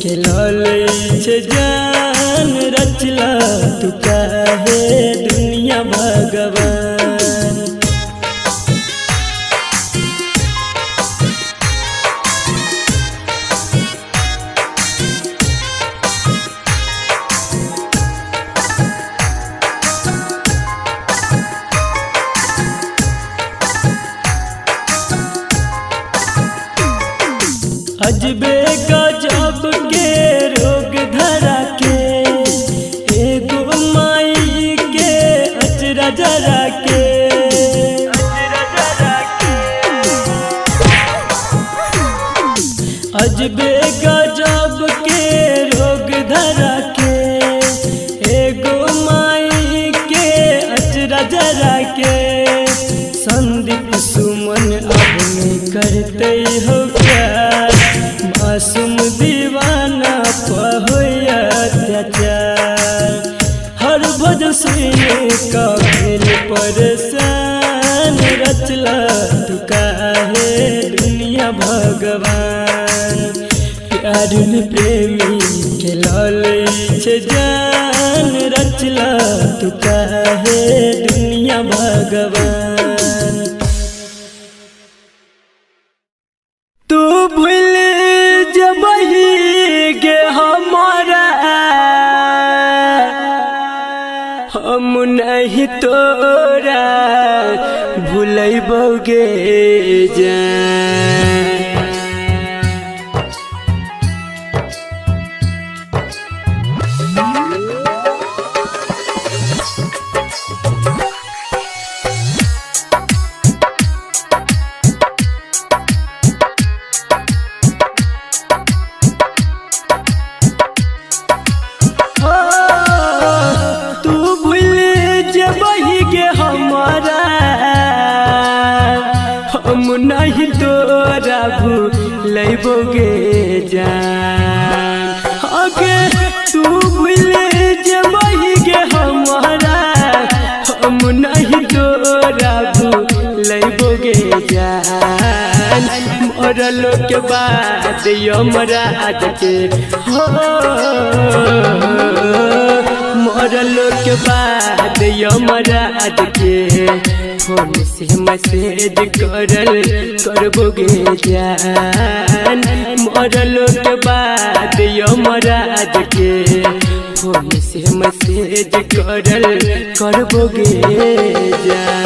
खेलल छे जान रचला तू काहे दुनिया भगवान। अजबे गजब के रोग धरा के एगो माई के अचरा जरा के अजबे गजब के रोग धरा के एगो माई के अचरा जरा के। संदीप सुमन अब में करते हो प्यार मासूम दीवाना पहोया अत्याचार। हर भजन सुने का भेल परेशान रचला तू काहे दुनिया भगवान। प्यार में प्रेमी खेलल छे जान रचला तू काहे दुनिया भगवान। तू भूल जबही गे हमारा हम नहीं तोरा भूलैबोगे जान। हम नहीं तोरा भूलैबोगे जान। आगे तू भूल जबही गे हमारा हम नहीं तोरा भूलैबोगे जान। मरलो के बाद यमराज के हो मरलो के बाद यमराज के फोन से मैसेज करबोगे जान। मरलो के बाद यमराज के फोन से मैसेज करबोगे जान।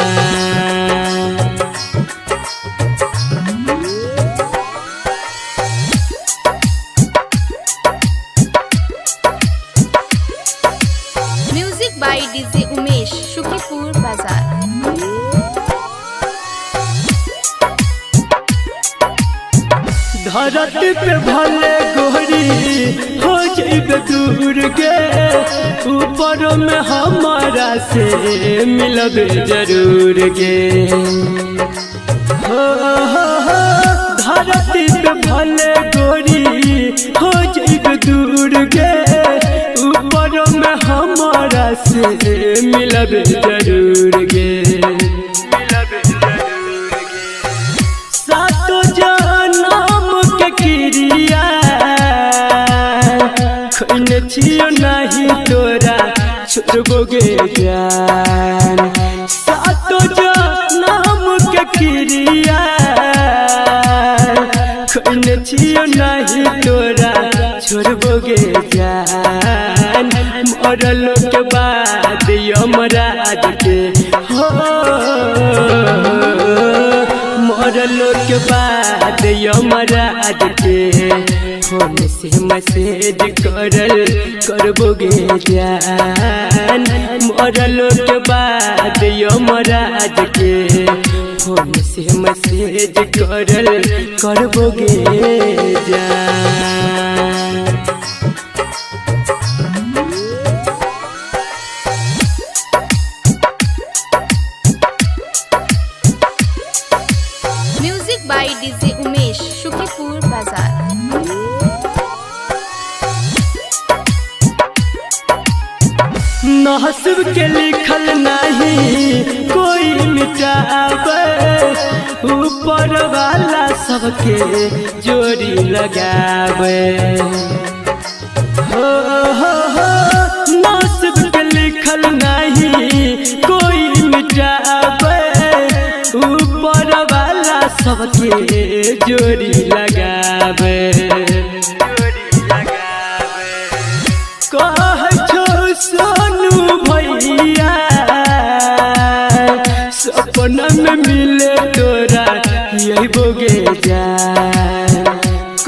Music by DJ Umesh Shukipur Bazar. धरती पे भले गोरी हो जाइबे दूर के ऊपर में हमारा से मिलबे जरूर के। हो धरती पे भले गोरी हो जाइबे दूर के ऊपर में हमारा से मिलबे जरूर के। सातो जनम के क्रिया खैने छियो नहीं तोरा छोड़बोगे जान। सातो जनम के क्रिया खैने छियो नहीं तोरा छोड़बोगे जान। मरलो के बाद यमराज के हो मरलो के बाद यमराज के फोन से मैसेज करबोगे जान। मरलो के बाद यमराज के फोन से मैसेज करबोगे जान। Music by DJ Umesh Shukipur Bazar. नसीब के लिखल नहीं कोई मिटावे ऊपर वाला सबके जोड़ी लगावे। सबके जोड़ी लगावे कह छो सोनू भैया सपना में मिले तोरा यही बोगे जा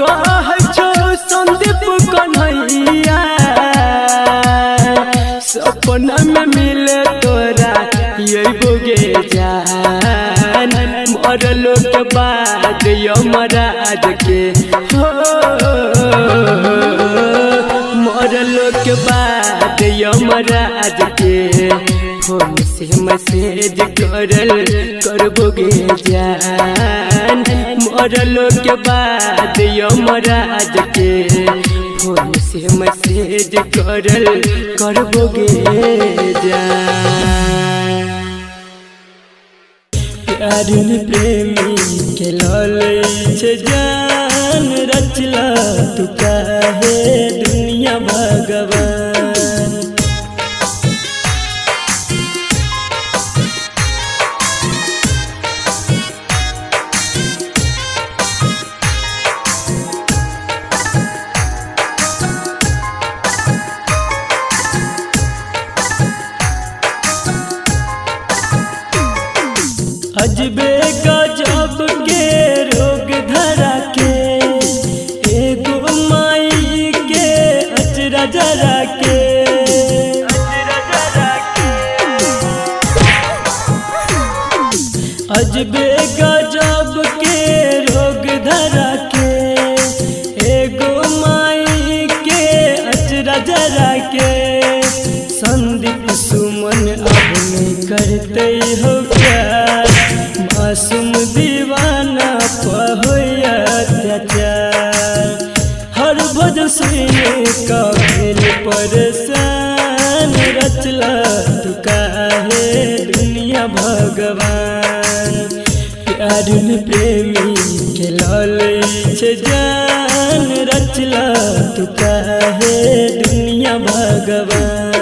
कह छो संदीप कन्हैया सपना में मिले तोरा यही बोगे जान मरलो के बाद यमराज के हो मरलो के बाद यमराज के फोन से मैसेज करबोगे जान मरलो के बाद यमराज के फोन से मैसेज करबोगे जान प्यार प्रेमी के लले छे जान रचला तू काहे दुनिया भगवान अजबे गजब के रोग धरा के एगो माई के अचरा जरा के अजबे गजब के रोग धरा के एगो माई के अचरा जरा के संदीप सुमन अब नहीं करते हो प्यार मासूम दीवाना पहोया अत्याचार हर भज सुने का भेल परेशान रचला तू काहे दुनिया भगवान प्यार प्रेमी के लले छे जान रचला तू काहे दुनिया भगवान।